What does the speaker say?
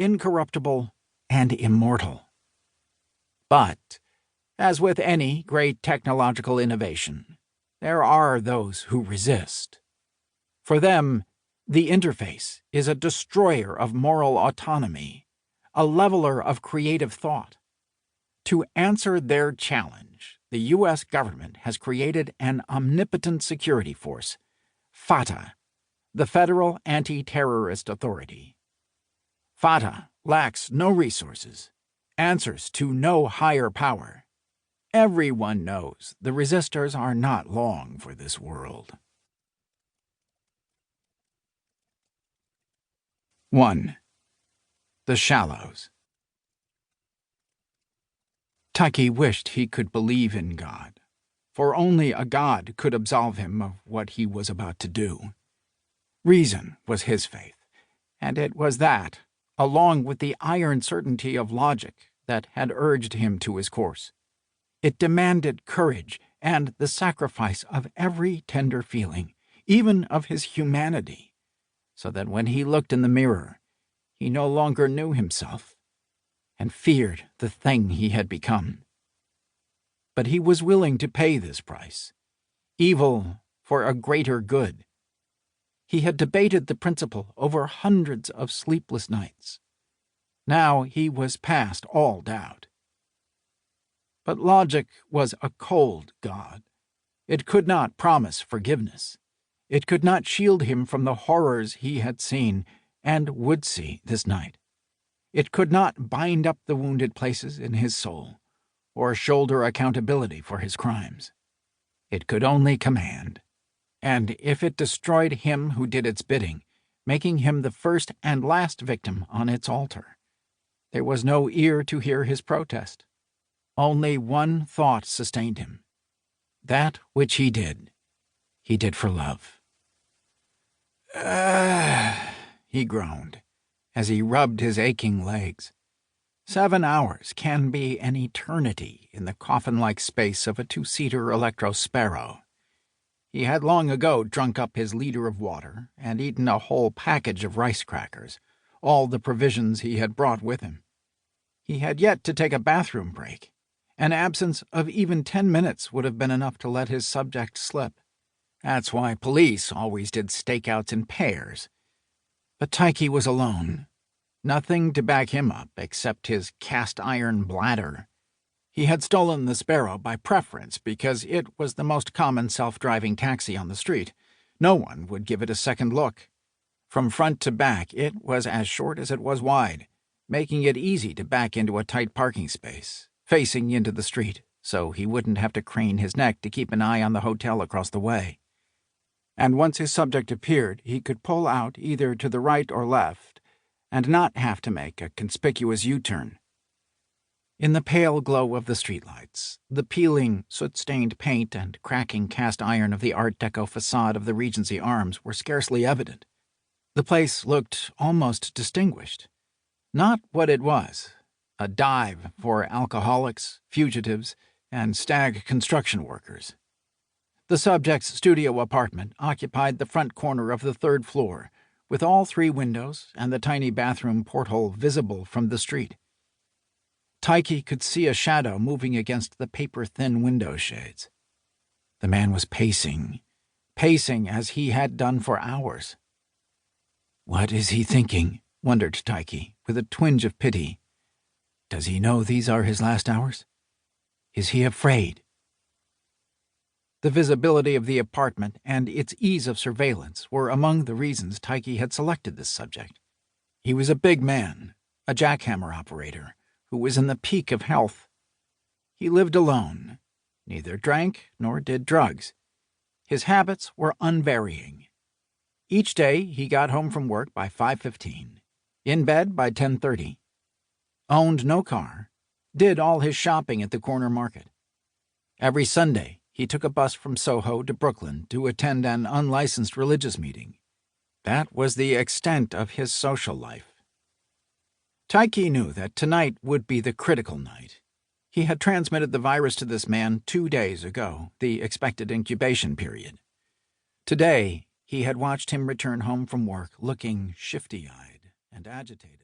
incorruptible, and immortal. But, as with any great technological innovation, there are those who resist. For them, the interface is a destroyer of moral autonomy, a leveler of creative thought. To answer their challenge, the U.S. government has created an omnipotent security force, FATA, the Federal Anti-Terrorist Authority. FATA lacks no resources, answers to no higher power. Everyone knows the resistors are not long for this world. 1. The Shallows. Tyche wished he could believe in God, for only a God could absolve him of what he was about to do. Reason was his faith, and it was that, along with the iron certainty of logic, that had urged him to his course. It demanded courage and the sacrifice of every tender feeling, even of his humanity, so that when he looked in the mirror, he no longer knew himself and feared the thing he had become. But he was willing to pay this price, evil for a greater good. He had debated the principle over hundreds of sleepless nights. Now he was past all doubt. But logic was a cold God. It could not promise forgiveness. It could not shield him from the horrors he had seen and would see this night. It could not bind up the wounded places in his soul, or shoulder accountability for his crimes. It could only command, and if it destroyed him who did its bidding, making him the first and last victim on its altar, there was no ear to hear his protest. Only one thought sustained him. That which he did for love. He groaned, as he rubbed his aching legs. 7 hours can be an eternity in the coffin-like space of a 2-seater Electro Sparrow. He had long ago drunk up his liter of water and eaten a whole package of rice crackers, all the provisions he had brought with him. He had yet to take a bathroom break. An absence of even 10 minutes would have been enough to let his subject slip. That's why police always did stakeouts in pairs. But Tyche was alone. Nothing to back him up except his cast-iron bladder. He had stolen the Sparrow by preference because it was the most common self-driving taxi on the street. No one would give it a second look. From front to back, it was as short as it was wide, making it easy to back into a tight parking space, facing into the street, so he wouldn't have to crane his neck to keep an eye on the hotel across the way. And once his subject appeared, he could pull out either to the right or left, and not have to make a conspicuous U-turn. In the pale glow of the streetlights, the peeling, soot-stained paint and cracking cast iron of the Art Deco facade of the Regency Arms were scarcely evident. The place looked almost distinguished. Not what it was, a dive for alcoholics, fugitives, and stag construction workers. The subject's studio apartment occupied the front corner of the 3rd floor, with all 3 windows and the tiny bathroom porthole visible from the street. Tyche could see a shadow moving against the paper-thin window shades. The man was pacing as he had done for hours. What is he thinking? Wondered Tyche, with a twinge of pity. Does he know these are his last hours? Is he afraid? The visibility of the apartment and its ease of surveillance were among the reasons Tyche had selected this subject. He was a big man, a jackhammer operator, who was in the peak of health. He lived alone, neither drank nor did drugs. His habits were unvarying. Each day he got home from work by 5:15, in bed by 10:30, owned no car, did all his shopping at the corner market. Every Sunday he took a bus from Soho to Brooklyn to attend an unlicensed religious meeting. That was the extent of his social life. Tyche knew that tonight would be the critical night. He had transmitted the virus to this man 2 days ago, the expected incubation period. Today, he had watched him return home from work looking shifty-eyed and agitated.